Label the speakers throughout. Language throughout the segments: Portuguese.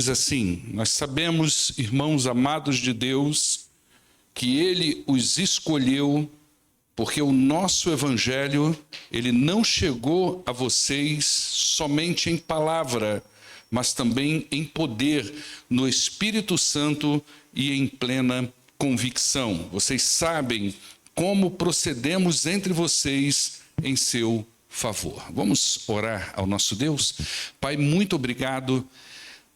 Speaker 1: assim: nós sabemos, irmãos amados de Deus, que Ele os escolheu, porque o nosso Evangelho, ele não chegou a vocês somente em palavra, mas também em poder, no Espírito Santo e em plena convicção. Vocês sabem como procedemos entre vocês em seu favor. Vamos orar ao nosso Deus? Pai, muito obrigado,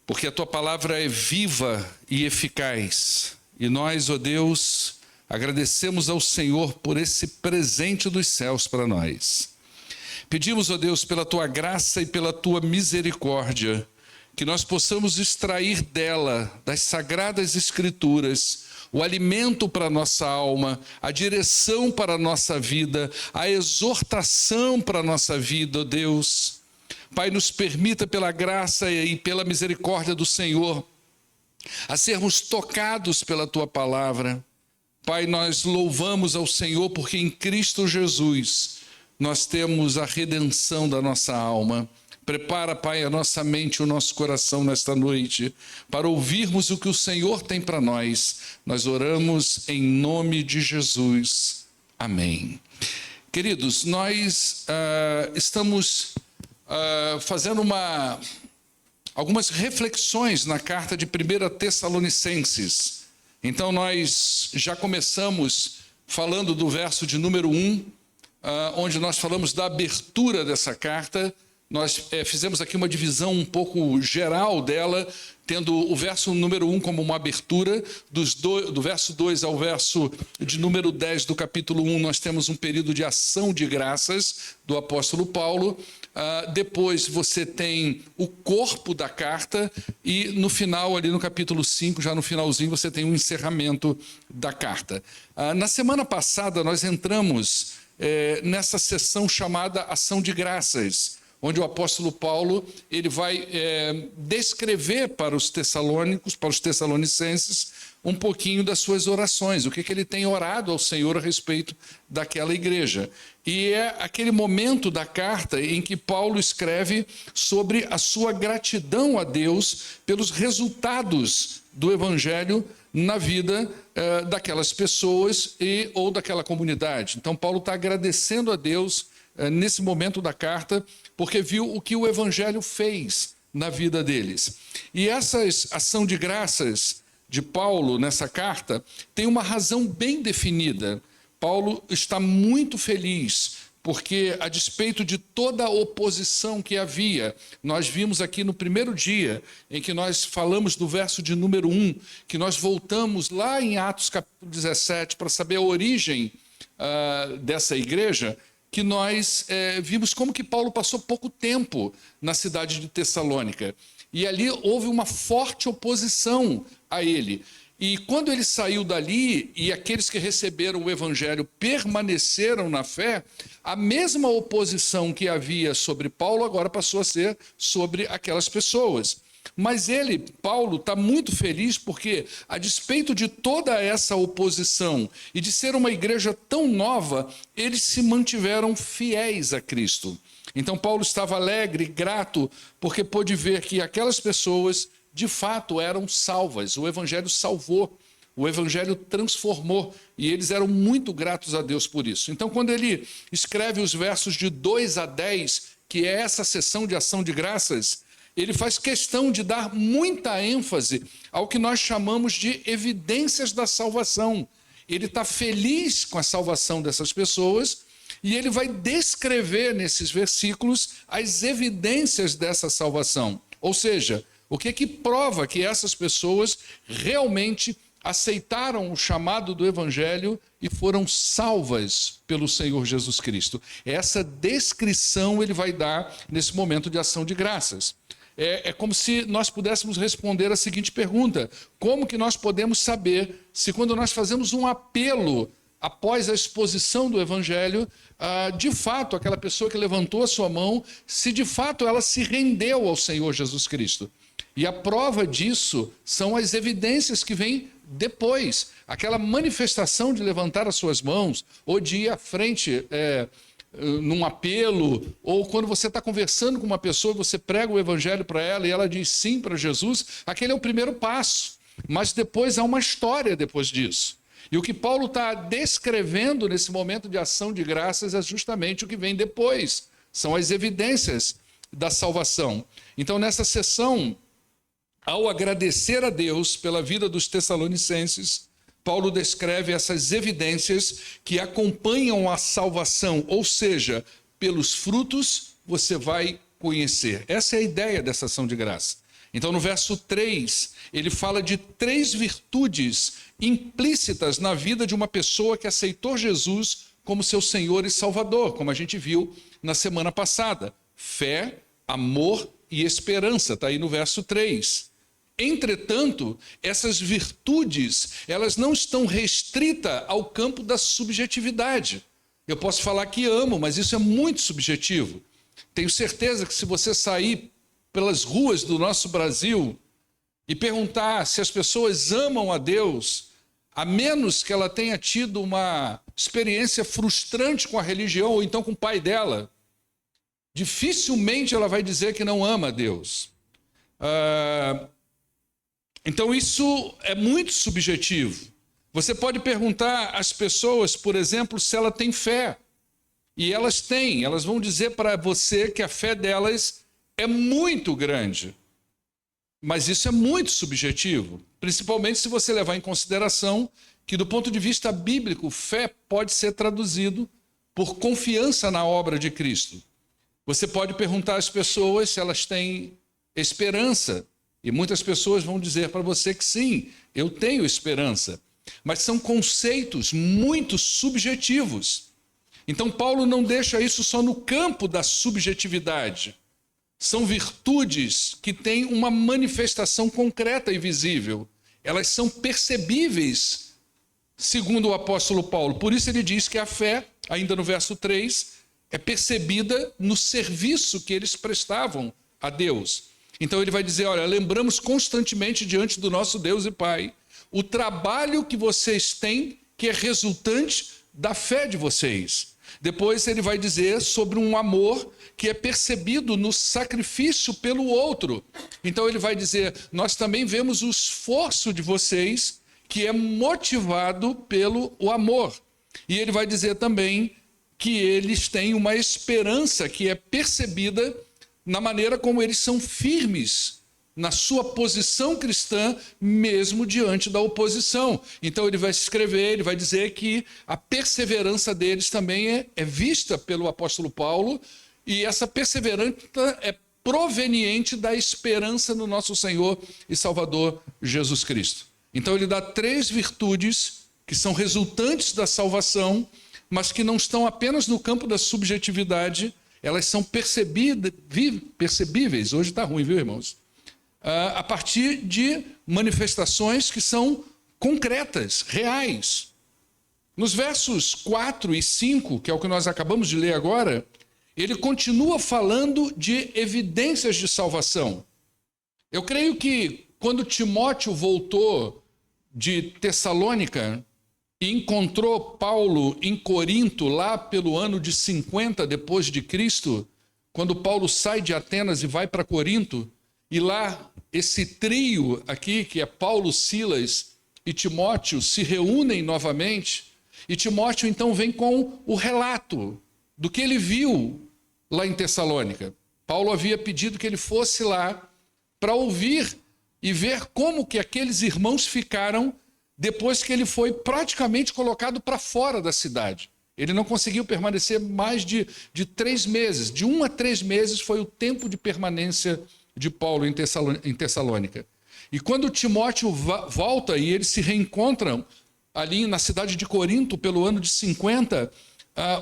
Speaker 1: porque a Tua palavra é viva e eficaz. E nós, ó Deus, agradecemos ao Senhor por esse presente dos céus para nós. Pedimos, ó Deus, pela Tua graça e pela Tua misericórdia, que nós possamos extrair dela, das Sagradas Escrituras, o alimento para a nossa alma, a direção para a nossa vida, a exortação para a nossa vida, ó Deus. Pai, nos permita pela graça e pela misericórdia do Senhor a sermos tocados pela Tua palavra. Pai, nós louvamos ao Senhor porque em Cristo Jesus nós temos a redenção da nossa alma. Prepara, Pai, a nossa mente e o nosso coração nesta noite para ouvirmos o que o Senhor tem para nós. Nós oramos em nome de Jesus. Amém. Queridos, nós estamos fazendo algumas reflexões na carta de 1 Tessalonicenses. Então nós já começamos falando do verso de número 1, onde nós falamos da abertura dessa carta. Nós fizemos aqui uma divisão um pouco geral dela, tendo o verso número 1 como uma abertura. Do verso 2 ao verso de número 10 do capítulo 1, nós temos um período de ação de graças do apóstolo Paulo. Depois você tem o corpo da carta e no final, ali no capítulo 5, já no finalzinho, você tem um encerramento da carta. Na semana passada nós entramos nessa sessão chamada ação de graças, onde o apóstolo Paulo ele vai descrever para os tessalônicos, para os tessalonicenses, um pouquinho das suas orações, o que ele tem orado ao Senhor a respeito daquela igreja. E é aquele momento da carta em que Paulo escreve sobre a sua gratidão a Deus pelos resultados do Evangelho na vida daquelas pessoas ou daquela comunidade. Então Paulo está agradecendo a Deus nesse momento da carta, porque viu o que o Evangelho fez na vida deles. E essa ação de graças de Paulo nessa carta tem uma razão bem definida. Paulo está muito feliz, porque a despeito de toda a oposição que havia, nós vimos aqui no primeiro dia, em que nós falamos do verso de número 1, que nós voltamos lá em Atos capítulo 17 para saber a origem dessa igreja, que nós vimos como que Paulo passou pouco tempo na cidade de Tessalônica. E ali houve uma forte oposição a ele. E quando ele saiu dali, e aqueles que receberam o Evangelho permaneceram na fé, a mesma oposição que havia sobre Paulo agora passou a ser sobre aquelas pessoas. Mas Paulo, está muito feliz porque, a despeito de toda essa oposição e de ser uma igreja tão nova, eles se mantiveram fiéis a Cristo. Então Paulo estava alegre, grato, porque pôde ver que aquelas pessoas, de fato, eram salvas. O Evangelho salvou, o Evangelho transformou, e eles eram muito gratos a Deus por isso. Então, quando ele escreve os versos de 2 a 10, que é essa sessão de ação de graças, ele faz questão de dar muita ênfase ao que nós chamamos de evidências da salvação. Ele está feliz com a salvação dessas pessoas e ele vai descrever nesses versículos as evidências dessa salvação. Ou seja, o que prova que essas pessoas realmente aceitaram o chamado do Evangelho e foram salvas pelo Senhor Jesus Cristo. Essa descrição ele vai dar nesse momento de ação de graças. É como se nós pudéssemos responder a seguinte pergunta: como que nós podemos saber se, quando nós fazemos um apelo após a exposição do Evangelho, de fato, aquela pessoa que levantou a sua mão, se de fato ela se rendeu ao Senhor Jesus Cristo? E a prova disso são as evidências que vêm depois. Aquela manifestação de levantar as suas mãos, ou de ir à frente num apelo, ou quando você está conversando com uma pessoa, você prega o evangelho para ela e ela diz sim para Jesus, aquele é o primeiro passo. Mas depois há uma história depois disso. E o que Paulo está descrevendo nesse momento de ação de graças é justamente o que vem depois. São as evidências da salvação. Então, nessa sessão, ao agradecer a Deus pela vida dos Tessalonicenses, Paulo descreve essas evidências que acompanham a salvação, ou seja, pelos frutos você vai conhecer. Essa é a ideia dessa ação de graça. Então, no verso 3, ele fala de 3 virtudes implícitas na vida de uma pessoa que aceitou Jesus como seu Senhor e Salvador, como a gente viu na semana passada. Fé, amor e esperança, está aí no verso 3. Entretanto, essas virtudes, elas não estão restritas ao campo da subjetividade. Eu posso falar que amo, mas isso é muito subjetivo. Tenho certeza que se você sair pelas ruas do nosso Brasil e perguntar se as pessoas amam a Deus, a menos que ela tenha tido uma experiência frustrante com a religião ou então com o pai dela, dificilmente ela vai dizer que não ama a Deus. Então isso é muito subjetivo. Você pode perguntar às pessoas, por exemplo, se ela tem fé. E elas têm, elas vão dizer para você que a fé delas é muito grande. Mas isso é muito subjetivo, principalmente se você levar em consideração que, do ponto de vista bíblico, fé pode ser traduzido por confiança na obra de Cristo. Você pode perguntar às pessoas se elas têm esperança, e muitas pessoas vão dizer para você que sim, eu tenho esperança. Mas são conceitos muito subjetivos. Então Paulo não deixa isso só no campo da subjetividade. São virtudes que têm uma manifestação concreta e visível. Elas são percebíveis, segundo o apóstolo Paulo. Por isso ele diz que a fé, ainda no verso 3, é percebida no serviço que eles prestavam a Deus. Então ele vai dizer, olha, lembramos constantemente diante do nosso Deus e Pai o trabalho que vocês têm, que é resultante da fé de vocês. Depois ele vai dizer sobre um amor que é percebido no sacrifício pelo outro. Então ele vai dizer, nós também vemos o esforço de vocês, que é motivado pelo amor. E ele vai dizer também que eles têm uma esperança que é percebida na maneira como eles são firmes na sua posição cristã, mesmo diante da oposição. Então ele vai escrever, ele vai dizer que a perseverança deles também é vista pelo apóstolo Paulo, e essa perseverança é proveniente da esperança no nosso Senhor e Salvador Jesus Cristo. Então ele dá 3 virtudes que são resultantes da salvação, mas que não estão apenas no campo da subjetividade, elas são percebíveis, hoje está ruim, viu, irmãos? A partir de manifestações que são concretas, reais. Nos versos 4 e 5, que é o que nós acabamos de ler agora, ele continua falando de evidências de salvação. Eu creio que quando Timóteo voltou de Tessalônica e encontrou Paulo em Corinto, lá pelo ano de 50 depois de Cristo, quando Paulo sai de Atenas e vai para Corinto, e lá esse trio aqui, que é Paulo, Silas e Timóteo, se reúnem novamente, e Timóteo então vem com o relato do que ele viu lá em Tessalônica. Paulo havia pedido que ele fosse lá para ouvir e ver como que aqueles irmãos ficaram depois que ele foi praticamente colocado para fora da cidade. Ele não conseguiu permanecer mais de 3 meses. De 1 a 3 meses foi o tempo de permanência de Paulo em Tessalônica. E quando Timóteo volta e eles se reencontram ali na cidade de Corinto pelo ano de 50,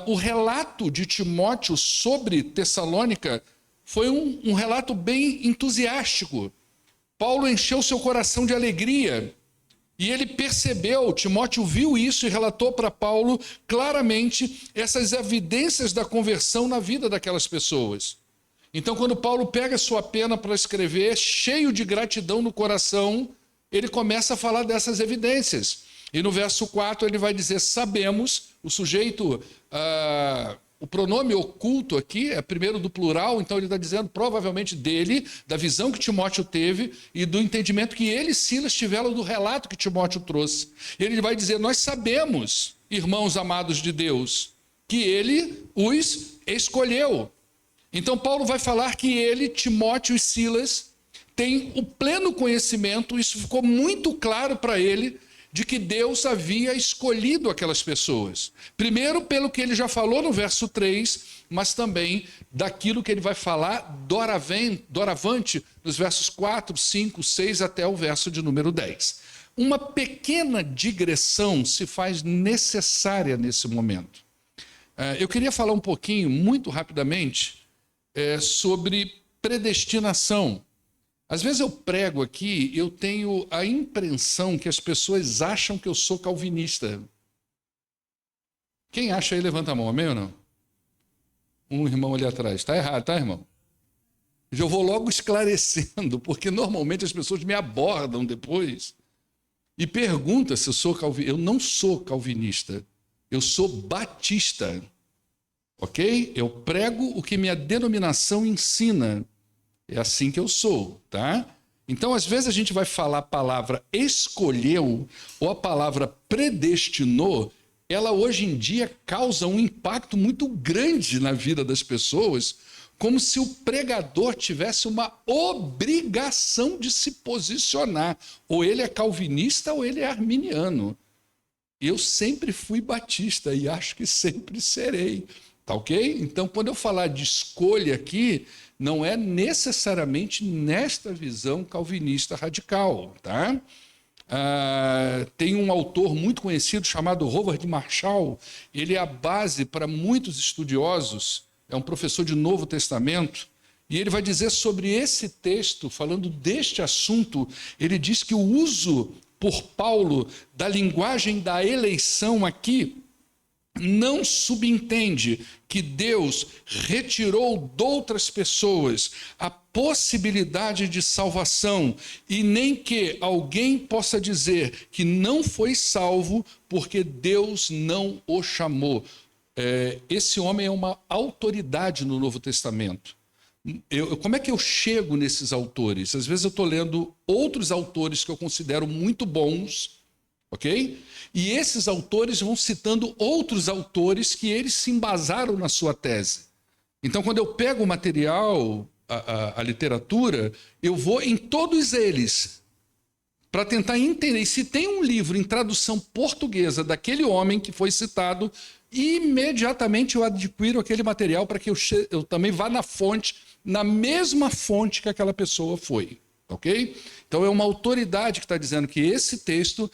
Speaker 1: o relato de Timóteo sobre Tessalônica foi um relato bem entusiástico. Paulo encheu seu coração de alegria e ele percebeu, Timóteo viu isso e relatou para Paulo claramente essas evidências da conversão na vida daquelas pessoas. Então, quando Paulo pega sua pena para escrever, cheio de gratidão no coração, ele começa a falar dessas evidências. E no verso 4 ele vai dizer, sabemos, o sujeito, o pronome oculto aqui é primeiro do plural, então ele está dizendo provavelmente dele, da visão que Timóteo teve e do entendimento que ele e Silas tiveram do relato que Timóteo trouxe. Ele vai dizer, nós sabemos, irmãos amados de Deus, que ele os escolheu. Então Paulo vai falar que ele, Timóteo e Silas, têm o pleno conhecimento, isso ficou muito claro para ele, de que Deus havia escolhido aquelas pessoas. Primeiro, pelo que ele já falou no verso 3, mas também daquilo que ele vai falar doravante, nos versos 4, 5, 6 até o verso de número 10. Uma pequena digressão se faz necessária nesse momento. Eu queria falar um pouquinho, muito rapidamente, sobre predestinação. Às vezes eu prego aqui, eu tenho a impressão que as pessoas acham que eu sou calvinista. Quem acha aí, levanta a mão, amém ou não? Um irmão ali atrás. Está errado, tá, irmão? Eu vou logo esclarecendo, porque normalmente as pessoas me abordam depois e perguntam se eu sou calvinista. Eu não sou calvinista, eu sou batista, ok? Eu prego o que minha denominação ensina. É assim que eu sou, tá? Então, às vezes a gente vai falar a palavra escolheu ou a palavra predestinou, ela hoje em dia causa um impacto muito grande na vida das pessoas, como se o pregador tivesse uma obrigação de se posicionar. Ou ele é calvinista ou ele é arminiano. Eu sempre fui batista e acho que sempre serei, tá ok? Então, quando eu falar de escolha aqui, não é necessariamente nesta visão calvinista radical, tá? Tem um autor muito conhecido chamado Howard Marshall, ele é a base para muitos estudiosos, é um professor de Novo Testamento, e ele vai dizer sobre esse texto, falando deste assunto, ele diz que o uso por Paulo da linguagem da eleição aqui não subentende que Deus retirou de outras pessoas a possibilidade de salvação e nem que alguém possa dizer que não foi salvo porque Deus não o chamou. Esse homem é uma autoridade no Novo Testamento. Como é que eu chego nesses autores? Às vezes eu estou lendo outros autores que eu considero muito bons, ok? E esses autores vão citando outros autores que eles se embasaram na sua tese. Então, quando eu pego o material, a literatura, eu vou em todos eles para tentar entender. E se tem um livro em tradução portuguesa daquele homem que foi citado, imediatamente eu adquiro aquele material para que eu também vá na fonte, na mesma fonte que aquela pessoa foi. Ok? Então, é uma autoridade que está dizendo que esse texto,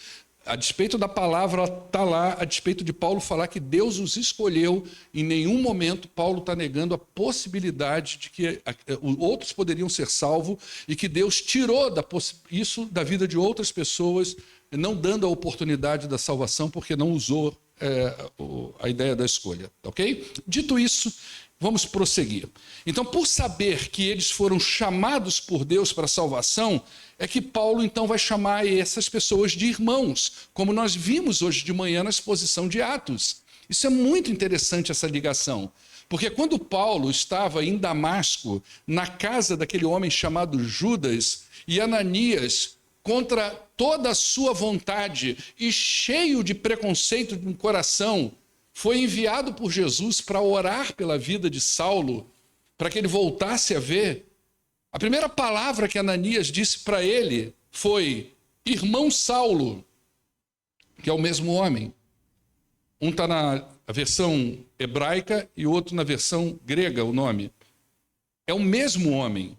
Speaker 1: a despeito da palavra está lá, a despeito de Paulo falar que Deus os escolheu, em nenhum momento Paulo está negando a possibilidade de que outros poderiam ser salvos e que Deus tirou isso da vida de outras pessoas, não dando a oportunidade da salvação porque não usou a ideia da escolha. Ok? Dito isso, vamos prosseguir. Então, por saber que eles foram chamados por Deus para a salvação, é que Paulo então vai chamar essas pessoas de irmãos, como nós vimos hoje de manhã na exposição de Atos. Isso é muito interessante, essa ligação, porque quando Paulo estava em Damasco, na casa daquele homem chamado Judas, e Ananias, contra toda a sua vontade e cheio de preconceito no coração, foi enviado por Jesus para orar pela vida de Saulo, para que ele voltasse a ver. A primeira palavra que Ananias disse para ele foi: irmão Saulo, que é o mesmo homem. Um está na versão hebraica e o outro na versão grega, o nome. É o mesmo homem.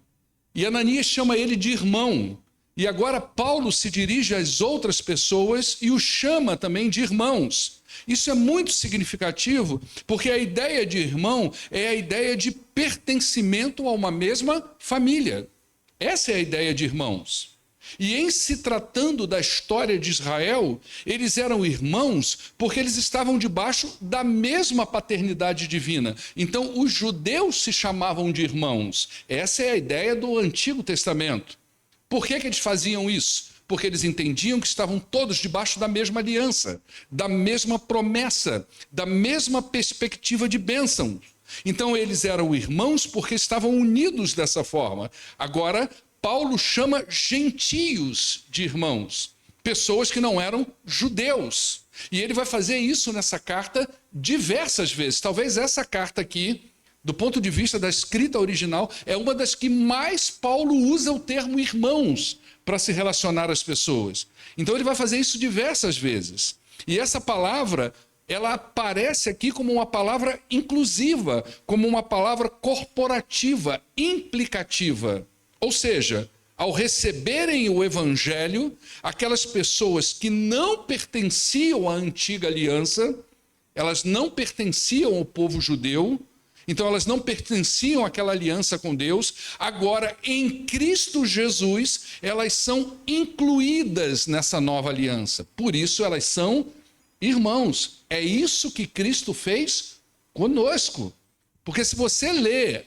Speaker 1: E Ananias chama ele de irmão. E agora Paulo se dirige às outras pessoas e o chama também de irmãos. Isso é muito significativo, porque a ideia de irmão é a ideia de pertencimento a uma mesma família. Essa é a ideia de irmãos. E em se tratando da história de Israel, eles eram irmãos porque eles estavam debaixo da mesma paternidade divina. Então, os judeus se chamavam de irmãos. Essa é a ideia do Antigo Testamento. Por que eles faziam isso? porque eles entendiam que estavam todos debaixo da mesma aliança, da mesma promessa, da mesma perspectiva de bênção. Então eles eram irmãos porque estavam unidos dessa forma. Agora, Paulo chama gentios de irmãos, pessoas que não eram judeus. E ele vai fazer isso nessa carta diversas vezes. Talvez essa carta aqui, do ponto de vista da escrita original, é uma das que mais Paulo usa o termo irmãos para se relacionar às pessoas. Então ele vai fazer isso diversas vezes. E essa palavra, ela aparece aqui como uma palavra inclusiva, como uma palavra corporativa, implicativa. Ou seja, ao receberem o evangelho, aquelas pessoas que não pertenciam à antiga aliança, elas não pertenciam ao povo judeu, então elas não pertenciam àquela aliança com Deus. Agora, em Cristo Jesus, elas são incluídas nessa nova aliança. Por isso elas são irmãos. É isso que Cristo fez conosco. Porque se você lê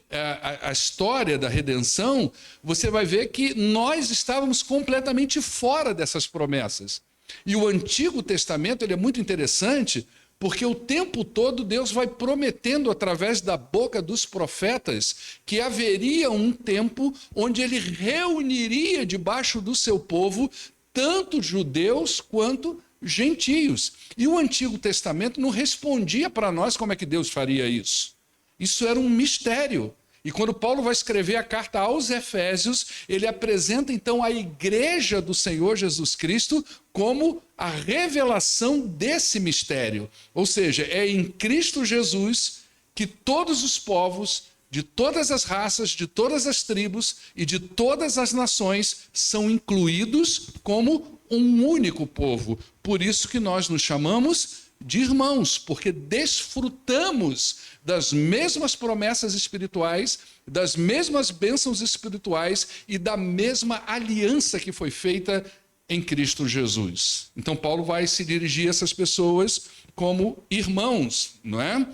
Speaker 1: a história da redenção, você vai ver que nós estávamos completamente fora dessas promessas. E o Antigo Testamento ele é muito interessante, porque o tempo todo Deus vai prometendo através da boca dos profetas que haveria um tempo onde ele reuniria debaixo do seu povo tanto judeus quanto gentios. E o Antigo Testamento não respondia para nós como é que Deus faria isso. Isso era um mistério. E quando Paulo vai escrever a carta aos Efésios, ele apresenta então a igreja do Senhor Jesus Cristo como a revelação desse mistério. Ou seja, é em Cristo Jesus que todos os povos, de todas as raças, de todas as tribos e de todas as nações são incluídos como um único povo. Por isso que nós nos chamamos de irmãos, porque desfrutamos das mesmas promessas espirituais, das mesmas bênçãos espirituais e da mesma aliança que foi feita em Cristo Jesus. Então Paulo vai se dirigir a essas pessoas como irmãos, não é?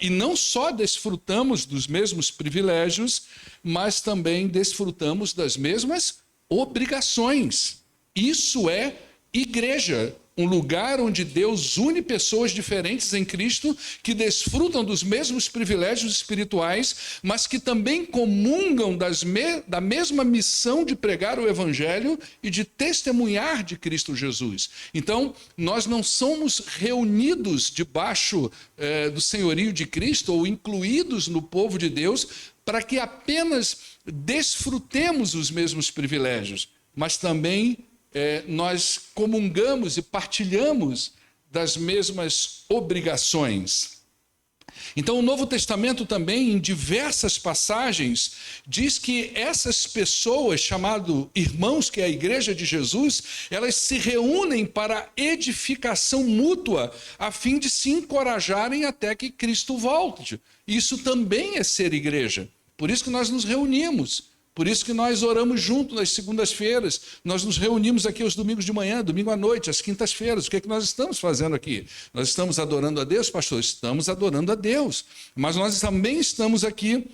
Speaker 1: E não só desfrutamos dos mesmos privilégios, mas também desfrutamos das mesmas obrigações. Isso é igreja. Um lugar onde Deus une pessoas diferentes em Cristo, que desfrutam dos mesmos privilégios espirituais, mas que também comungam da mesma missão de pregar o Evangelho e de testemunhar de Cristo Jesus. Então, nós não somos reunidos debaixo do senhorio de Cristo ou incluídos no povo de Deus para que apenas desfrutemos os mesmos privilégios, mas também nós comungamos e partilhamos das mesmas obrigações. Então, o Novo Testamento também, em diversas passagens, diz que essas pessoas, chamadas irmãos, que é a igreja de Jesus, elas se reúnem para edificação mútua, a fim de se encorajarem até que Cristo volte. Isso também é ser igreja. Por isso que nós nos reunimos. Por isso que nós oramos juntos nas segundas-feiras, nós nos reunimos aqui aos domingos de manhã, domingo à noite, às quintas-feiras. O que é que nós estamos fazendo aqui? Nós estamos adorando a Deus, pastor? Estamos adorando a Deus. Mas nós também estamos aqui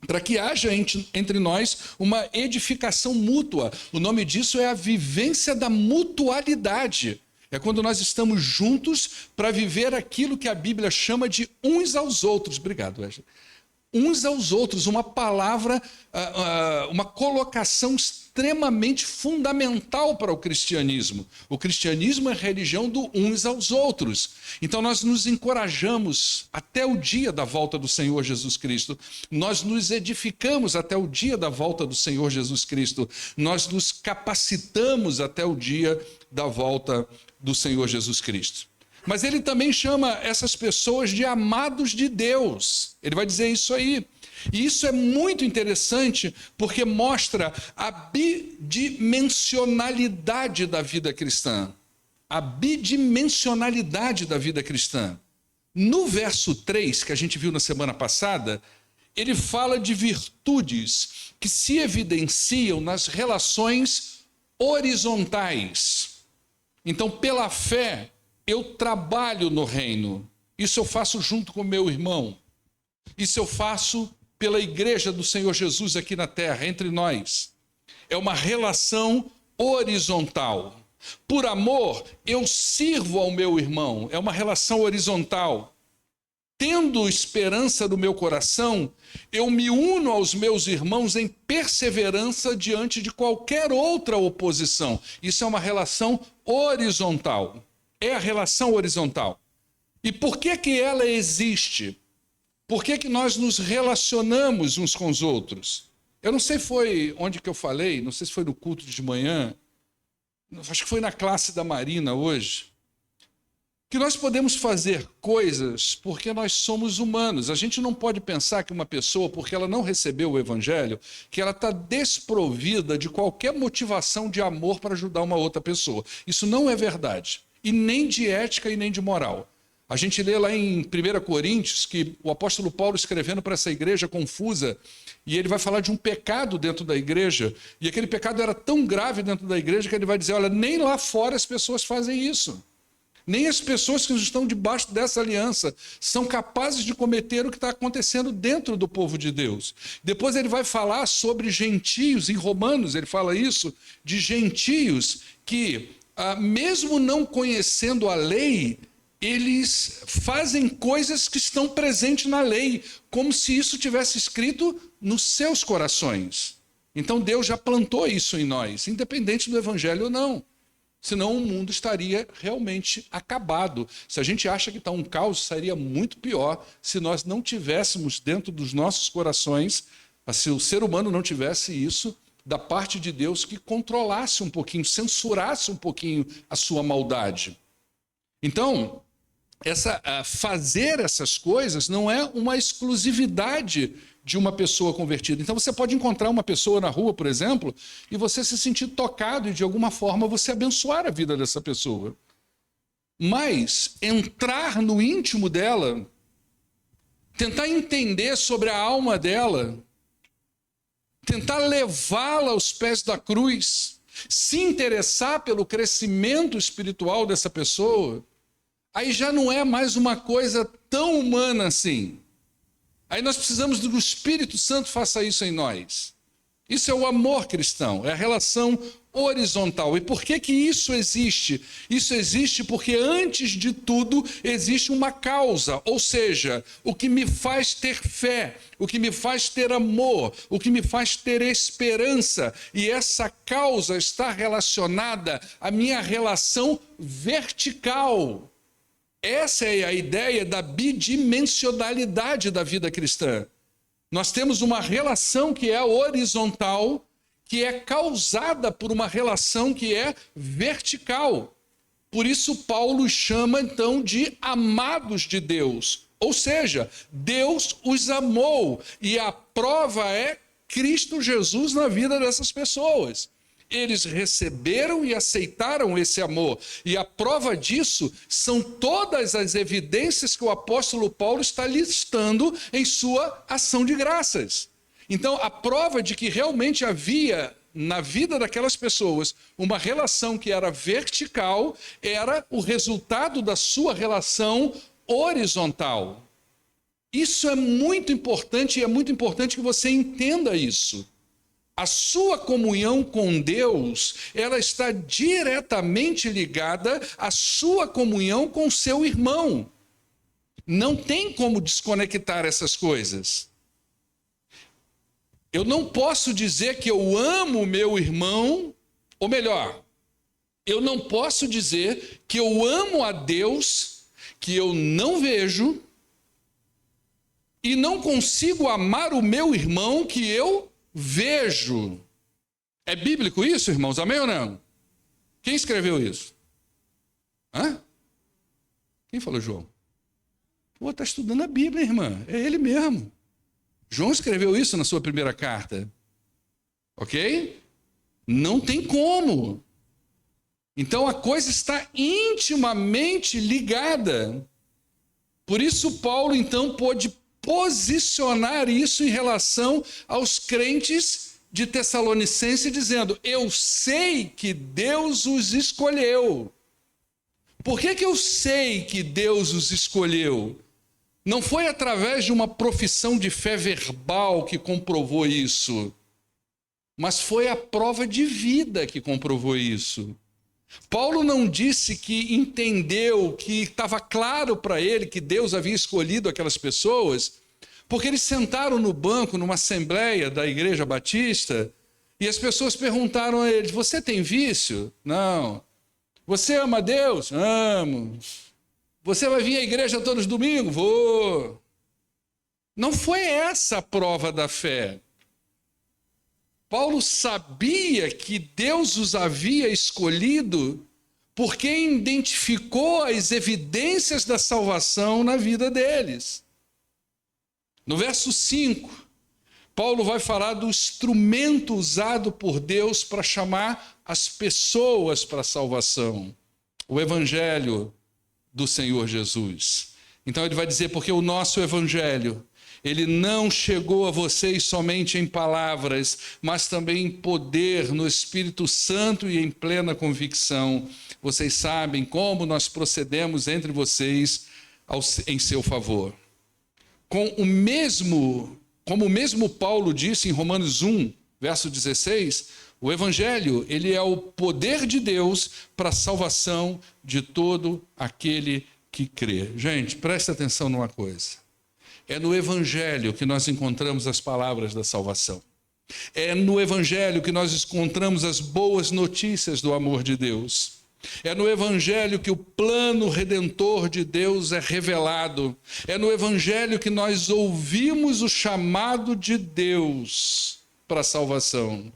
Speaker 1: para que haja entre nós uma edificação mútua. O nome disso é a vivência da mutualidade. É quando nós estamos juntos para viver aquilo que a Bíblia chama de uns aos outros. Obrigado, Wesley. Uns aos outros, uma palavra, uma colocação extremamente fundamental para o cristianismo. O cristianismo é a religião do uns aos outros. Então nós nos encorajamos até o dia da volta do Senhor Jesus Cristo. Nós nos edificamos até o dia da volta do Senhor Jesus Cristo. Nós nos capacitamos até o dia da volta do Senhor Jesus Cristo. Mas ele também chama essas pessoas de amados de Deus. Ele vai dizer isso aí. E isso é muito interessante porque mostra a bidimensionalidade da vida cristã. A bidimensionalidade da vida cristã. No verso 3, que a gente viu na semana passada, ele fala de virtudes que se evidenciam nas relações horizontais. Então, pela fé, eu trabalho no reino. Isso eu faço junto com meu irmão. Isso eu faço pela igreja do Senhor Jesus aqui na terra, entre nós. É uma relação horizontal. Por amor, eu sirvo ao meu irmão. É uma relação horizontal. Tendo esperança no meu coração, eu me uno aos meus irmãos em perseverança diante de qualquer outra oposição. Isso é uma relação horizontal. É a relação horizontal. E por que que ela existe? Por que que nós nos relacionamos uns com os outros? Eu não sei foi onde que eu falei, não sei se foi no culto de manhã, acho que foi na classe da Marina hoje, que nós podemos fazer coisas porque nós somos humanos. A gente não pode pensar que uma pessoa, porque ela não recebeu o evangelho, que ela está desprovida de qualquer motivação de amor para ajudar uma outra pessoa. Isso não é verdade. E nem de ética e nem de moral. A gente lê lá em 1 Coríntios que o apóstolo Paulo escrevendo para essa igreja confusa, e ele vai falar de um pecado dentro da igreja, e aquele pecado era tão grave dentro da igreja que ele vai dizer, olha, nem lá fora as pessoas fazem isso. Nem as pessoas que estão debaixo dessa aliança são capazes de cometer o que está acontecendo dentro do povo de Deus. Depois ele vai falar sobre gentios, em Romanos ele fala isso, de gentios que, mesmo não conhecendo a lei, eles fazem coisas que estão presentes na lei, como se isso tivesse escrito nos seus corações. Então Deus já plantou isso em nós, independente do evangelho ou não. Senão o mundo estaria realmente acabado. Se a gente acha que está um caos, seria muito pior se nós não tivéssemos dentro dos nossos corações, se o ser humano não tivesse isso da parte de Deus que controlasse um pouquinho, censurasse um pouquinho a sua maldade. Então, fazer essas coisas não é uma exclusividade de uma pessoa convertida. Então você pode encontrar uma pessoa na rua, por exemplo, e você se sentir tocado e de alguma forma você abençoar a vida dessa pessoa. Mas entrar no íntimo dela, tentar entender sobre a alma dela, tentar levá-la aos pés da cruz, se interessar pelo crescimento espiritual dessa pessoa, aí já não é mais uma coisa tão humana assim. Aí nós precisamos do Espírito Santo faça isso em nós. Isso é o amor cristão, é a relação horizontal. E por que que isso existe? Isso existe porque antes de tudo existe uma causa, ou seja, o que me faz ter fé, o que me faz ter amor, o que me faz ter esperança. E essa causa está relacionada à minha relação vertical. Essa é a ideia da bidimensionalidade da vida cristã. Nós temos uma relação que é horizontal, que é causada por uma relação que é vertical. Por isso Paulo chama então de amados de Deus. Ou seja, Deus os amou e a prova é Cristo Jesus na vida dessas pessoas. Eles receberam e aceitaram esse amor. E a prova disso são todas as evidências que o apóstolo Paulo está listando em sua ação de graças. Então, a prova de que realmente havia na vida daquelas pessoas uma relação que era vertical era o resultado da sua relação horizontal. Isso é muito importante e é muito importante que você entenda isso. A sua comunhão com Deus, ela está diretamente ligada à sua comunhão com seu irmão. Não tem como desconectar essas coisas. Eu não posso dizer que eu amo o meu irmão, ou melhor, eu não posso dizer que eu amo a Deus, que eu não vejo, e não consigo amar o meu irmão que eu vejo. É bíblico isso, irmãos? Amém ou não? Quem escreveu isso? Hã? Quem falou, João? Pô, está estudando a Bíblia, irmã. É ele mesmo. João escreveu isso na sua primeira carta. Ok? Não tem como. Então a coisa está intimamente ligada. Por isso Paulo então pôde posicionar isso em relação aos crentes de Tessalonicense, dizendo, eu sei que Deus os escolheu. Por que eu sei que Deus os escolheu? Não foi através de uma profissão de fé verbal que comprovou isso. mas foi a prova de vida que comprovou isso. Paulo não disse que entendeu, que estava claro para ele que Deus havia escolhido aquelas pessoas, porque eles sentaram no banco, numa assembleia da Igreja Batista, e as pessoas perguntaram a ele: você tem vício? Não. Você ama a Deus? Amo. Você vai vir à igreja todos os domingos? Vou. Não foi essa a prova da fé. Paulo sabia que Deus os havia escolhido porque identificou as evidências da salvação na vida deles. No verso 5, Paulo vai falar do instrumento usado por Deus para chamar as pessoas para a salvação, o evangelho do Senhor Jesus. Então ele vai dizer: porque o nosso evangelho, ele não chegou a vocês somente em palavras, mas também em poder, no Espírito Santo e em plena convicção. Vocês sabem como nós procedemos entre vocês em seu favor. Como o mesmo Paulo disse em Romanos 1, verso 16, o evangelho, ele é o poder de Deus para a salvação de todo aquele que crê. Gente, presta atenção numa coisa. É no evangelho que nós encontramos as palavras da salvação. É no evangelho que nós encontramos as boas notícias do amor de Deus. É no evangelho que o plano redentor de Deus é revelado. É no evangelho que nós ouvimos o chamado de Deus para a salvação.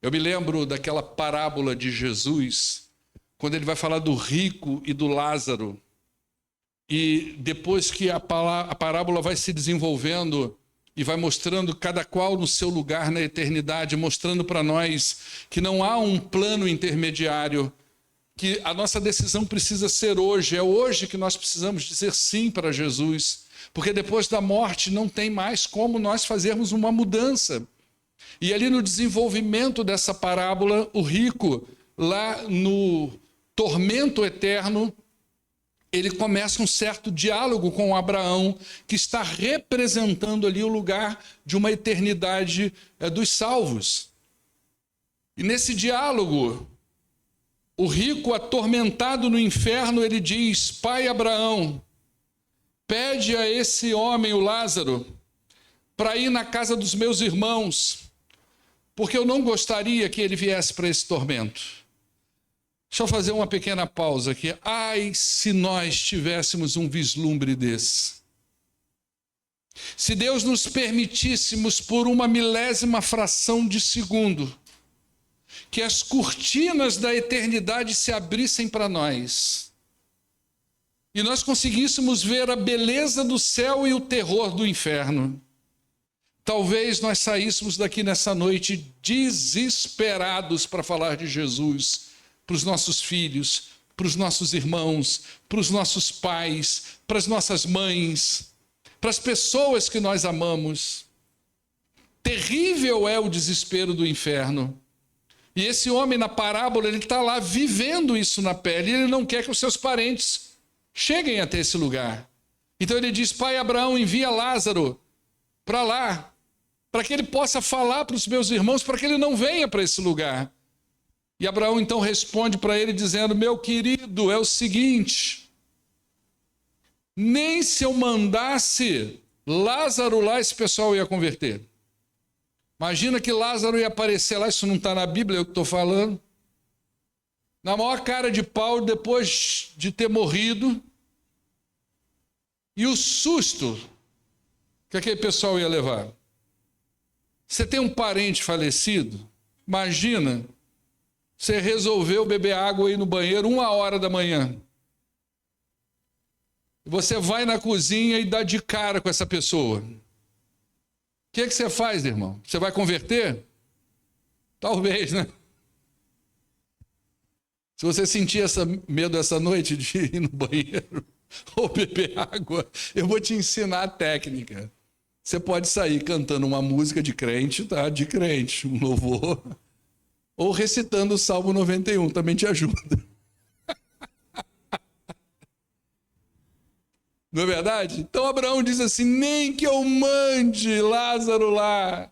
Speaker 1: Eu me lembro daquela parábola de Jesus, quando ele vai falar do rico e do Lázaro. E depois que a parábola vai se desenvolvendo e vai mostrando cada qual no seu lugar na eternidade, mostrando para nós que não há um plano intermediário, que a nossa decisão precisa ser hoje. É hoje que nós precisamos dizer sim para Jesus, porque depois da morte não tem mais como nós fazermos uma mudança. E ali no desenvolvimento dessa parábola, o rico, lá no tormento eterno, ele começa um certo diálogo com Abraão, que está representando ali o lugar de uma eternidade dos salvos. E nesse diálogo, o rico, atormentado no inferno, ele diz: pai Abraão, pede a esse homem, o Lázaro, para ir na casa dos meus irmãos, porque eu não gostaria que ele viesse para esse tormento. Deixa eu fazer uma pequena pausa aqui. Ai, se nós tivéssemos um vislumbre desse. Se Deus nos permitíssemos, por uma milésima fração de segundo, que as cortinas da eternidade se abrissem para nós, e nós conseguíssemos ver a beleza do céu e o terror do inferno, talvez nós saíssemos daqui nessa noite desesperados para falar de Jesus para os nossos filhos, para os nossos irmãos, para os nossos pais, para as nossas mães, para as pessoas que nós amamos. Terrível é o desespero do inferno. E esse homem na parábola, ele está lá vivendo isso na pele, e ele não quer que os seus parentes cheguem até esse lugar. Então ele diz: pai Abraão, envia Lázaro para lá, para que ele possa falar para os meus irmãos, para que ele não venha para esse lugar. E Abraão então responde para ele dizendo: meu querido, é o seguinte, nem se eu mandasse Lázaro lá, esse pessoal ia converter. Imagina que Lázaro ia aparecer lá, isso não está na Bíblia, é o que estou falando, na maior cara de pau, depois de ter morrido, e o susto que aquele pessoal ia levar. Você tem um parente falecido, imagina, você resolveu beber água aí no banheiro 1h da manhã. Você vai na cozinha e dá de cara com essa pessoa. O que você faz, irmão? Você vai converter? Talvez, né? Se você sentir medo essa noite de ir no banheiro ou beber água, eu vou te ensinar a técnica. Você pode sair cantando uma música de crente, tá? De crente, um louvor. Ou recitando o Salmo 91, também te ajuda. Não é verdade? Então Abraão diz assim: nem que eu mande Lázaro lá.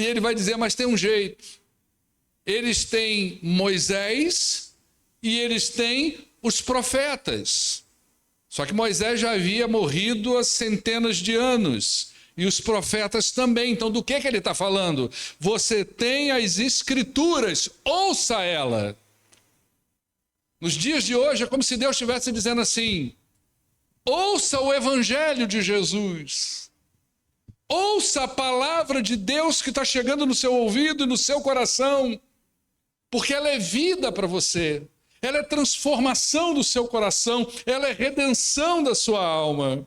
Speaker 1: E ele vai dizer, mas tem um jeito. Eles têm Moisés e eles têm os profetas. Só que Moisés já havia morrido há centenas de anos. E os profetas também. Então, do que ele está falando? Você tem as escrituras, ouça ela. Nos dias de hoje, é como se Deus estivesse dizendo assim, ouça o evangelho de Jesus. Ouça a palavra de Deus que está chegando no seu ouvido e no seu coração. Porque ela é vida para você. Ela é transformação do seu coração. Ela é redenção da sua alma.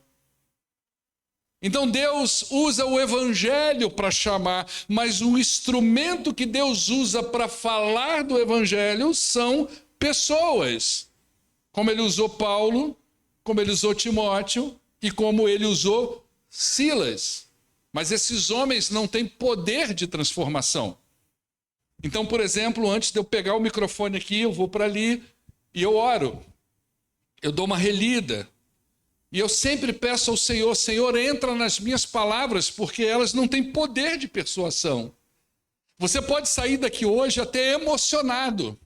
Speaker 1: Então Deus usa o evangelho para chamar, mas o instrumento que Deus usa para falar do evangelho são pessoas. Como ele usou Paulo, como ele usou Timóteo e como ele usou Silas. Mas esses homens não têm poder de transformação. Então, por exemplo, antes de eu pegar o microfone aqui, eu vou para ali e eu oro. Eu dou uma relida. E eu sempre peço ao Senhor, Senhor, entra nas minhas palavras, porque elas não têm poder de persuasão. Você pode sair daqui hoje até emocionado.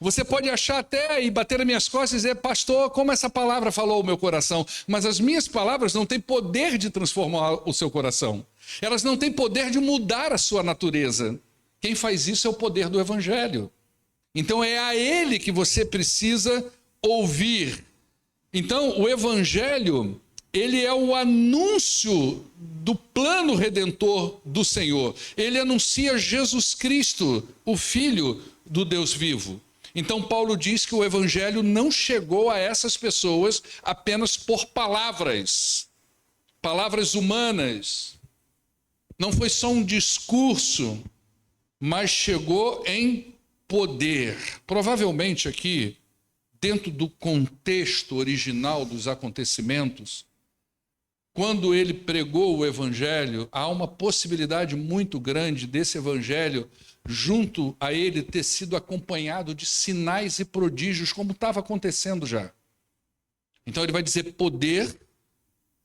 Speaker 1: Você pode achar até e bater nas minhas costas e dizer, pastor, como essa palavra falou o meu coração. Mas as minhas palavras não têm poder de transformar o seu coração. Elas não têm poder de mudar a sua natureza. Quem faz isso é o poder do evangelho. Então é a ele que você precisa ouvir. Então, o evangelho, ele é o anúncio do plano redentor do Senhor. Ele anuncia Jesus Cristo, o Filho do Deus vivo. Então, Paulo diz que o evangelho não chegou a essas pessoas apenas por palavras humanas. Não foi só um discurso, mas chegou em poder. Provavelmente aqui, dentro do contexto original dos acontecimentos, quando ele pregou o evangelho, há uma possibilidade muito grande desse evangelho, junto a ele, ter sido acompanhado de sinais e prodígios, como estava acontecendo já. Então ele vai dizer poder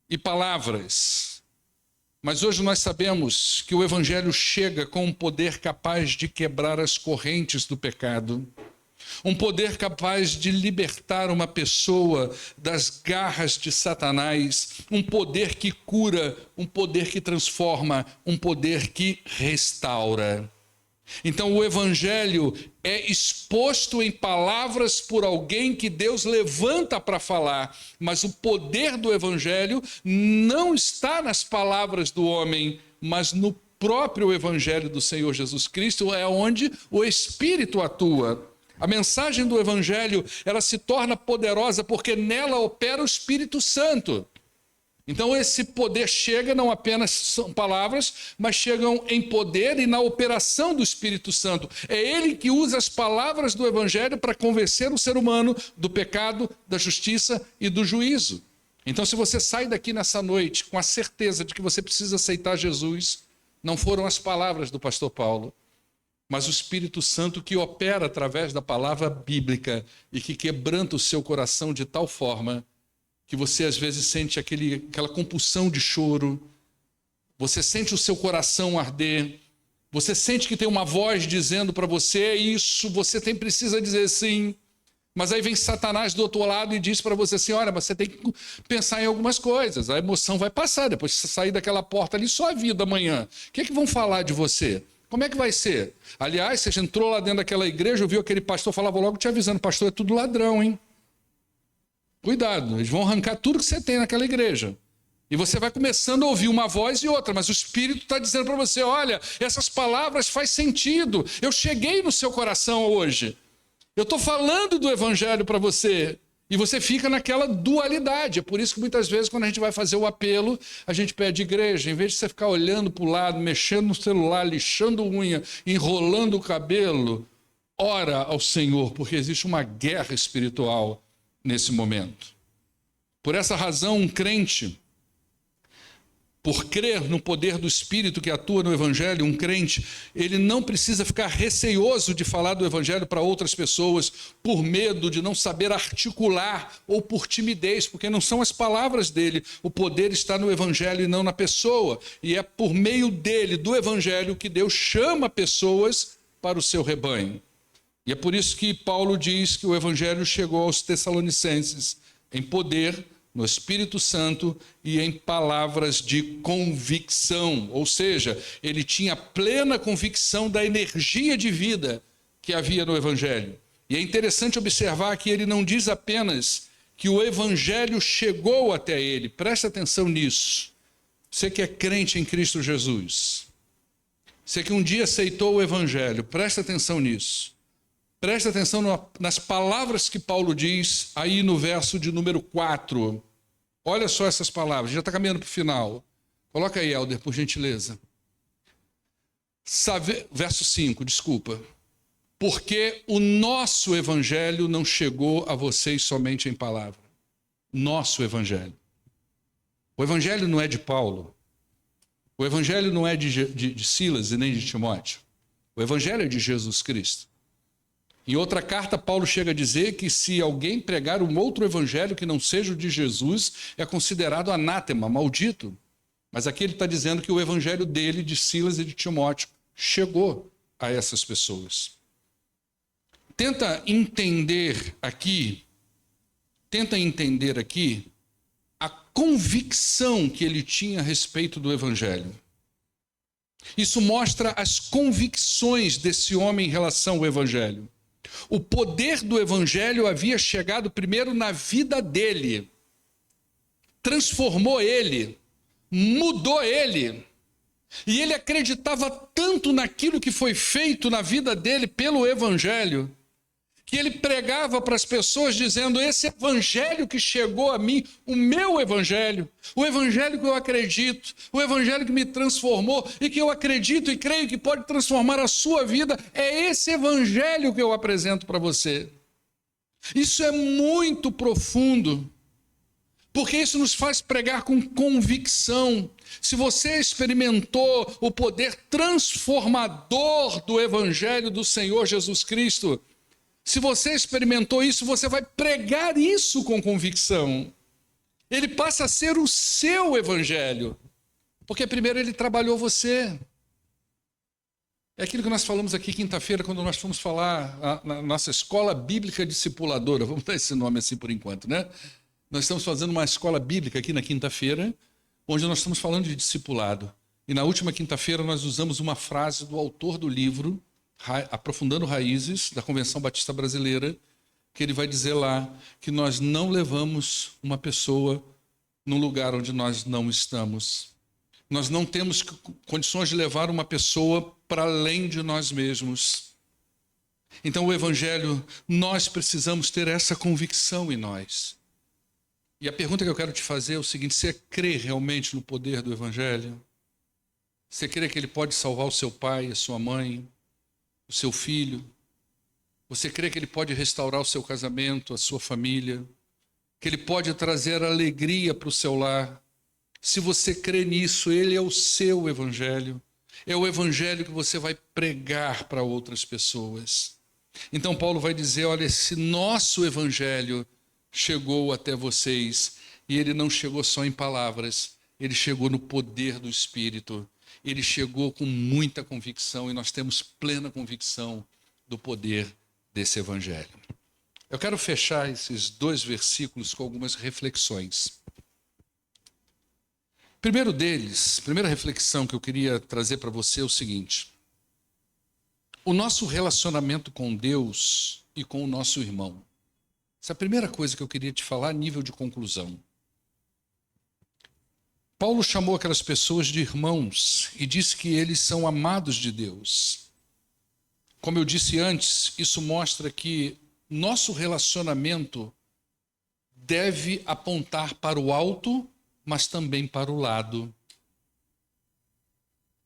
Speaker 1: e palavras. Mas hoje nós sabemos que o evangelho chega com um poder capaz de quebrar as correntes do pecado. Um poder capaz de libertar uma pessoa das garras de Satanás, um poder que cura, um poder que transforma, um poder que restaura. Então o evangelho é exposto em palavras por alguém que Deus levanta para falar, mas o poder do evangelho não está nas palavras do homem, mas no próprio evangelho do Senhor Jesus Cristo, é onde o Espírito atua. A mensagem do evangelho, ela se torna poderosa porque nela opera o Espírito Santo. Então esse poder chega, não apenas são palavras, mas chegam em poder e na operação do Espírito Santo. É ele que usa as palavras do evangelho para convencer o ser humano do pecado, da justiça e do juízo. Então se você sai daqui nessa noite com a certeza de que você precisa aceitar Jesus, não foram as palavras do pastor Paulo, mas o Espírito Santo que opera através da palavra bíblica e que quebranta o seu coração de tal forma que você às vezes sente aquela compulsão de choro, você sente o seu coração arder, você sente que tem uma voz dizendo para você, é isso, você precisa dizer sim, mas aí vem Satanás do outro lado e diz para você assim, olha, você tem que pensar em algumas coisas, a emoção vai passar, depois que você sair daquela porta ali, só a vida amanhã, o que é que vão falar de você? Como é que vai ser? Aliás, você entrou lá dentro daquela igreja, ouviu aquele pastor, falava logo te avisando, pastor é tudo ladrão, hein? Cuidado, eles vão arrancar tudo que você tem naquela igreja. E você vai começando a ouvir uma voz e outra, mas o Espírito está dizendo para você, olha, essas palavras fazem sentido, eu cheguei no seu coração hoje. Eu estou falando do evangelho para você. E você fica naquela dualidade. É por isso que muitas vezes quando a gente vai fazer o apelo, a gente pede igreja, em vez de você ficar olhando para o lado, mexendo no celular, lixando unha, enrolando o cabelo, ora ao Senhor, porque existe uma guerra espiritual nesse momento. Por essa razão, um crente Por crer no poder do Espírito que atua no Evangelho, um crente, ele não precisa ficar receoso de falar do Evangelho para outras pessoas, por medo de não saber articular ou por timidez, porque não são as palavras dele. O poder está no Evangelho e não na pessoa. E é por meio dele, do Evangelho, que Deus chama pessoas para o seu rebanho. E é por isso que Paulo diz que o Evangelho chegou aos Tessalonicenses em poder, no Espírito Santo e em palavras de convicção. Ou seja, ele tinha plena convicção da energia de vida que havia no Evangelho. E é interessante observar que ele não diz apenas que o Evangelho chegou até ele. Presta atenção nisso. Você que é crente em Cristo Jesus, você que um dia aceitou o Evangelho, presta atenção nisso. Presta atenção nas palavras que Paulo diz aí no verso de número 4. Olha só essas palavras, já está caminhando para o final. Coloca aí, Helder, por gentileza. Verso 5, desculpa. Porque o nosso evangelho não chegou a vocês somente em palavra. Nosso evangelho. O evangelho não é de Paulo. O evangelho não é de Silas e nem de Timóteo. O evangelho é de Jesus Cristo. Em outra carta, Paulo chega a dizer que se alguém pregar um outro evangelho que não seja o de Jesus, é considerado anátema, maldito. Mas aqui ele está dizendo que o evangelho dele, de Silas e de Timóteo, chegou a essas pessoas. Tenta entender aqui a convicção que ele tinha a respeito do evangelho. Isso mostra as convicções desse homem em relação ao evangelho. O poder do evangelho havia chegado primeiro na vida dele, transformou ele, mudou ele, e ele acreditava tanto naquilo que foi feito na vida dele pelo evangelho, que ele pregava para as pessoas dizendo: esse evangelho que chegou a mim, o meu evangelho, o evangelho que eu acredito, o evangelho que me transformou e que eu acredito e creio que pode transformar a sua vida, é esse evangelho que eu apresento para você. Isso é muito profundo, porque isso nos faz pregar com convicção. Se você experimentou o poder transformador do evangelho do Senhor Jesus Cristo, se você experimentou isso, você vai pregar isso com convicção. Ele passa a ser o seu evangelho, porque primeiro ele trabalhou você. É aquilo que nós falamos aqui quinta-feira, quando nós fomos falar na nossa escola bíblica discipuladora, vamos dar esse nome assim por enquanto, né? Nós estamos fazendo uma escola bíblica aqui na quinta-feira, onde nós estamos falando de discipulado. E na última quinta-feira nós usamos uma frase do autor do livro, Aprofundando Raízes, da Convenção Batista Brasileira, que ele vai dizer lá que nós não levamos uma pessoa num lugar onde nós não estamos. Nós não temos condições de levar uma pessoa para além de nós mesmos. Então o Evangelho, nós precisamos ter essa convicção em nós. E a pergunta que eu quero te fazer é o seguinte: você crê realmente no poder do Evangelho? Você crê que ele pode salvar o seu pai, a sua mãe, o seu filho? Você crê que ele pode restaurar o seu casamento, a sua família? Que ele pode trazer alegria para o seu lar? Se você crê nisso, ele é o seu evangelho. É o evangelho que você vai pregar para outras pessoas. Então Paulo vai dizer: olha, esse nosso evangelho chegou até vocês, e ele não chegou só em palavras, ele chegou no poder do Espírito. Ele chegou com muita convicção, e nós temos plena convicção do poder desse evangelho. Eu quero fechar esses 2 versículos com algumas reflexões. Primeiro deles, primeira reflexão que eu queria trazer para você é o seguinte: o nosso relacionamento com Deus e com o nosso irmão. Essa é a primeira coisa que eu queria te falar a nível de conclusão. Paulo chamou aquelas pessoas de irmãos e disse que eles são amados de Deus. Como eu disse antes, isso mostra que nosso relacionamento deve apontar para o alto, mas também para o lado.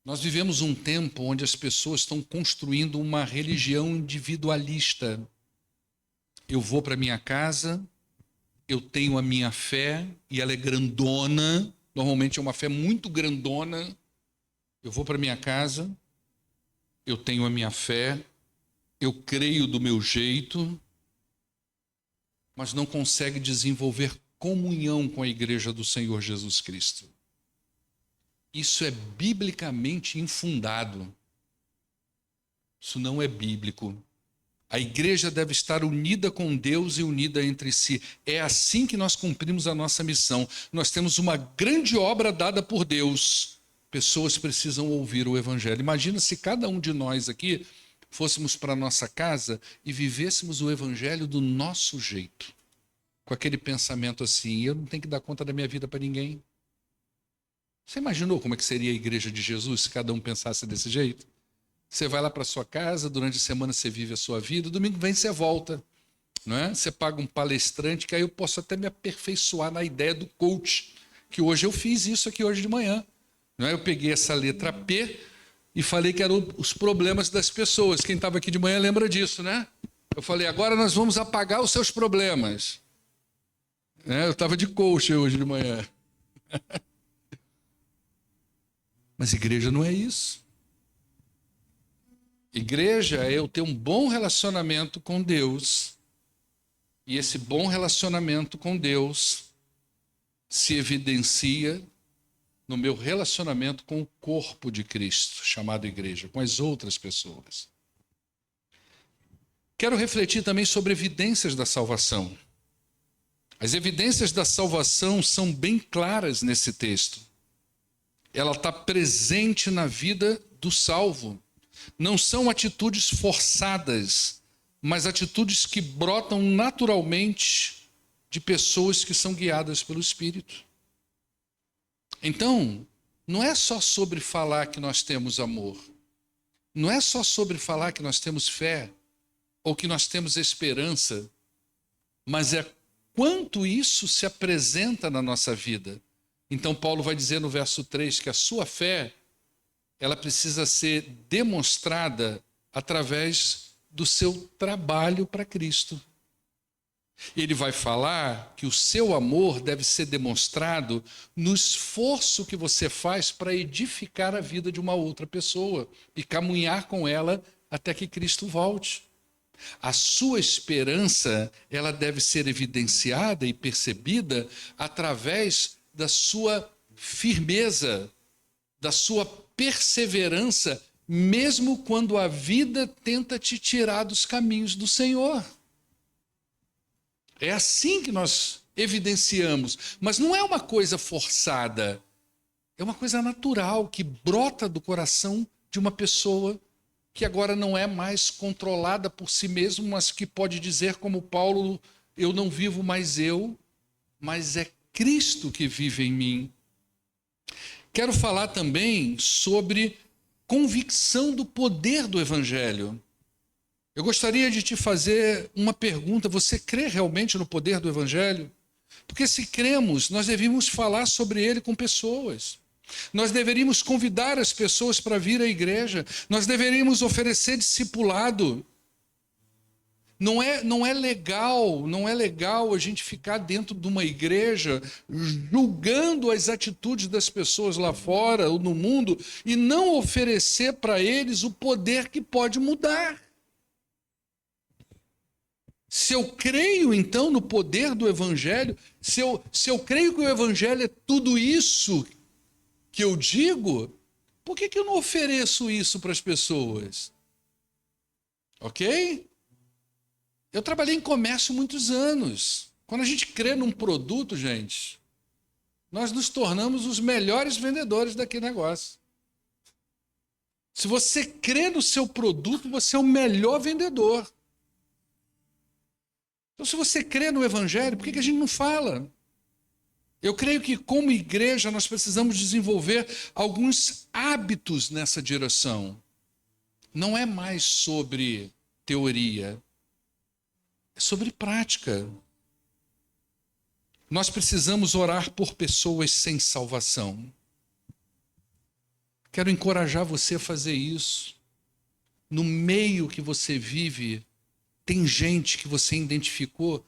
Speaker 1: Nós vivemos um tempo onde as pessoas estão construindo uma religião individualista. Eu vou para minha casa, eu tenho a minha fé e ela é grandona. Normalmente é uma fé muito grandona. Eu vou para minha casa, eu tenho a minha fé, eu creio do meu jeito, mas não consegue desenvolver comunhão com a igreja do Senhor Jesus Cristo. Isso é biblicamente infundado. Isso não é bíblico. A igreja deve estar unida com Deus e unida entre si. É assim que nós cumprimos a nossa missão. Nós temos uma grande obra dada por Deus. Pessoas precisam ouvir o Evangelho. Imagina se cada um de nós aqui fôssemos para a nossa casa e vivêssemos o Evangelho do nosso jeito. Com aquele pensamento assim, eu não tenho que dar conta da minha vida para ninguém. Você imaginou como é que seria a igreja de Jesus se cada um pensasse desse jeito? Você vai lá para sua casa, durante a semana você vive a sua vida, domingo vem você volta. Não é? Você paga um palestrante, que aí eu posso até me aperfeiçoar na ideia do coach, que hoje eu fiz isso aqui hoje de manhã. Não é? Eu peguei essa letra P e falei que eram os problemas das pessoas. Quem estava aqui de manhã lembra disso, né? Eu falei, agora nós vamos apagar os seus problemas. Eu estava de coach hoje de manhã. Mas igreja não é isso. Igreja é eu ter um bom relacionamento com Deus. E esse bom relacionamento com Deus se evidencia no meu relacionamento com o corpo de Cristo, chamado igreja, com as outras pessoas. Quero refletir também sobre evidências da salvação. As evidências da salvação são bem claras nesse texto. Ela está presente na vida do salvo. Não são atitudes forçadas, mas atitudes que brotam naturalmente de pessoas que são guiadas pelo Espírito. Então, não é só sobre falar que nós temos amor. Não é só sobre falar que nós temos fé ou que nós temos esperança, mas é quanto isso se apresenta na nossa vida. Então, Paulo vai dizer no verso 3 que a sua fé, ela precisa ser demonstrada através do seu trabalho para Cristo. Ele vai falar que o seu amor deve ser demonstrado no esforço que você faz para edificar a vida de uma outra pessoa e caminhar com ela até que Cristo volte. A sua esperança, ela deve ser evidenciada e percebida através da sua firmeza, da sua perseverança, mesmo quando a vida tenta te tirar dos caminhos do Senhor. É assim que nós evidenciamos, mas não é uma coisa forçada, é uma coisa natural que brota do coração de uma pessoa que agora não é mais controlada por si mesmo, mas que pode dizer como Paulo, eu não vivo mais eu, mas é Cristo que vive em mim. Quero falar também sobre convicção do poder do Evangelho. Eu gostaria de te fazer uma pergunta. Você crê realmente no poder do Evangelho? Porque se cremos, nós deveríamos falar sobre ele com pessoas. Nós deveríamos convidar as pessoas para vir à igreja. Nós deveríamos oferecer discipulado. Não é legal a gente ficar dentro de uma igreja julgando as atitudes das pessoas lá fora ou no mundo e não oferecer para eles o poder que pode mudar. Se eu creio, então, no poder do Evangelho, se eu creio que o Evangelho é tudo isso que eu digo, por que eu não ofereço isso para as pessoas? Ok? Eu trabalhei em comércio muitos anos. Quando a gente crê num produto, gente, nós nos tornamos os melhores vendedores daquele negócio. Se você crê no seu produto, você é o melhor vendedor. Então, se você crê no Evangelho, por que a gente não fala? Eu creio que, como igreja, nós precisamos desenvolver alguns hábitos nessa direção. Não é mais sobre teoria, é sobre prática. Nós precisamos orar por pessoas sem salvação. Quero encorajar você a fazer isso. No meio que você vive, tem gente que você identificou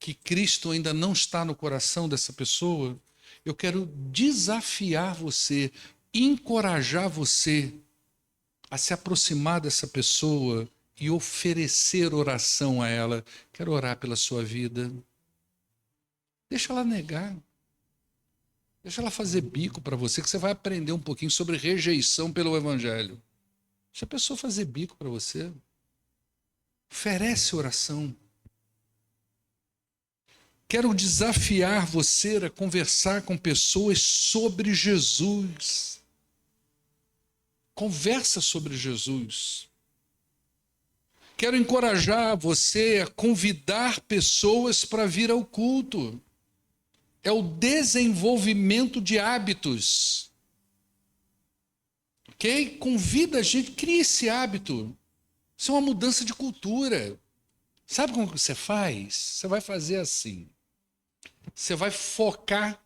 Speaker 1: que Cristo ainda não está no coração dessa pessoa. Eu quero desafiar você, encorajar você a se aproximar dessa pessoa e oferecer oração a ela. Quero orar pela sua vida. Deixa ela negar. Deixa ela fazer bico para você, que você vai aprender um pouquinho sobre rejeição pelo Evangelho. Deixa a pessoa fazer bico para você. Oferece oração. Quero desafiar você a conversar com pessoas sobre Jesus. Conversa sobre Jesus. Quero encorajar você a convidar pessoas para vir ao culto. É o desenvolvimento de hábitos. Ok? Convida a gente, cria esse hábito. Isso é uma mudança de cultura. Sabe como você faz? Você vai fazer assim. Você vai focar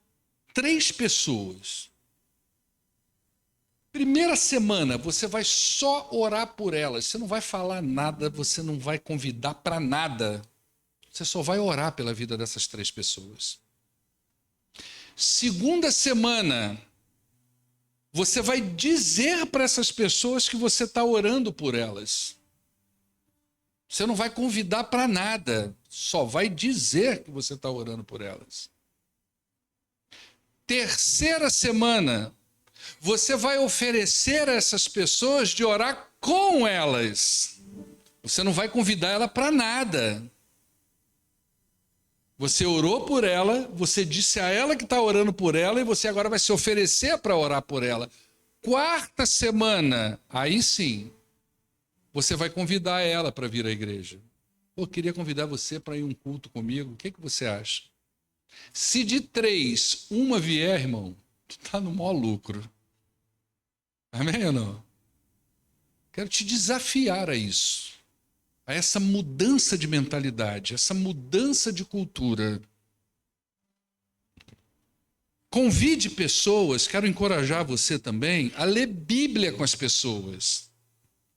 Speaker 1: 3 pessoas. Primeira semana, você vai só orar por elas. Você não vai falar nada, você não vai convidar para nada. Você só vai orar pela vida dessas 3 pessoas. Segunda semana, você vai dizer para essas pessoas que você está orando por elas. Você não vai convidar para nada, só vai dizer que você está orando por elas. Terceira semana, você vai oferecer a essas pessoas de orar com elas. Você não vai convidar ela para nada. Você orou por ela, você disse a ela que está orando por ela e você agora vai se oferecer para orar por ela. Quarta semana, aí sim, você vai convidar ela para vir à igreja. Eu queria convidar você para ir a um culto comigo, o que você acha? Se de 3, uma vier, irmão, tu está no maior lucro. Amém ou não? Quero te desafiar a isso, a essa mudança de mentalidade, essa mudança de cultura. Convide pessoas, quero encorajar você também a ler Bíblia com as pessoas.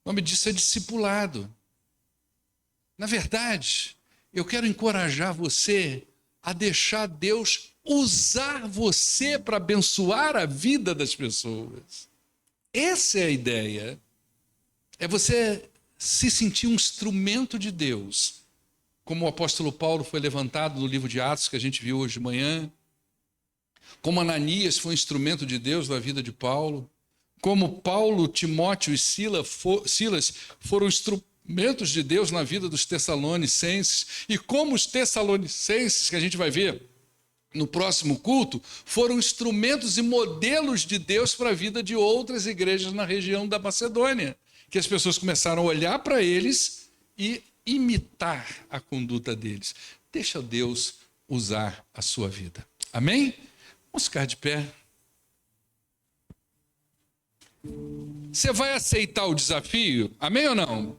Speaker 1: O nome disso é discipulado. Na verdade, eu quero encorajar você a deixar Deus usar você para abençoar a vida das pessoas. Essa é a ideia. É você se sentir um instrumento de Deus. Como o apóstolo Paulo foi levantado no livro de Atos, que a gente viu hoje de manhã. Como Ananias foi um instrumento de Deus na vida de Paulo. Como Paulo, Timóteo e Silas foram instrumentos de Deus na vida dos tessalonicenses. E como os tessalonicenses, que a gente vai ver no próximo culto, foram instrumentos e modelos de Deus para a vida de outras igrejas na região da Macedônia. Que as pessoas começaram a olhar para eles e imitar a conduta deles. Deixa Deus usar a sua vida. Amém? Vamos ficar de pé. Você vai aceitar o desafio? Amém ou não?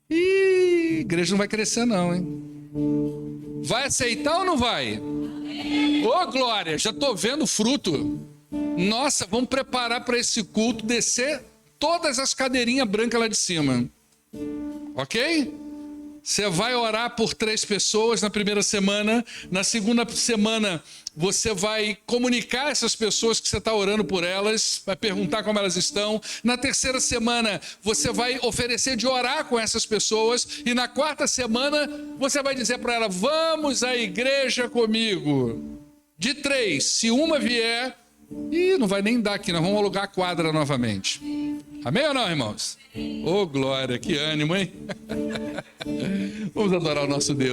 Speaker 1: Ih, a igreja não vai crescer não, hein? Vai aceitar ou não vai? Ô, glória, já estou vendo fruto. Nossa, vamos preparar para esse culto descer todas as cadeirinhas brancas lá de cima. Ok? Você vai orar por 3 pessoas na primeira semana. Na segunda semana, você vai comunicar essas pessoas que você está orando por elas, vai perguntar como elas estão. Na terceira semana, você vai oferecer de orar com essas pessoas. E na quarta semana, você vai dizer para ela, vamos à igreja comigo. De 3, se uma vier, não vai nem dar aqui, nós vamos alugar a quadra novamente. Amém ou não, irmãos? Ô, glória, que ânimo, hein? Vamos adorar o nosso Deus.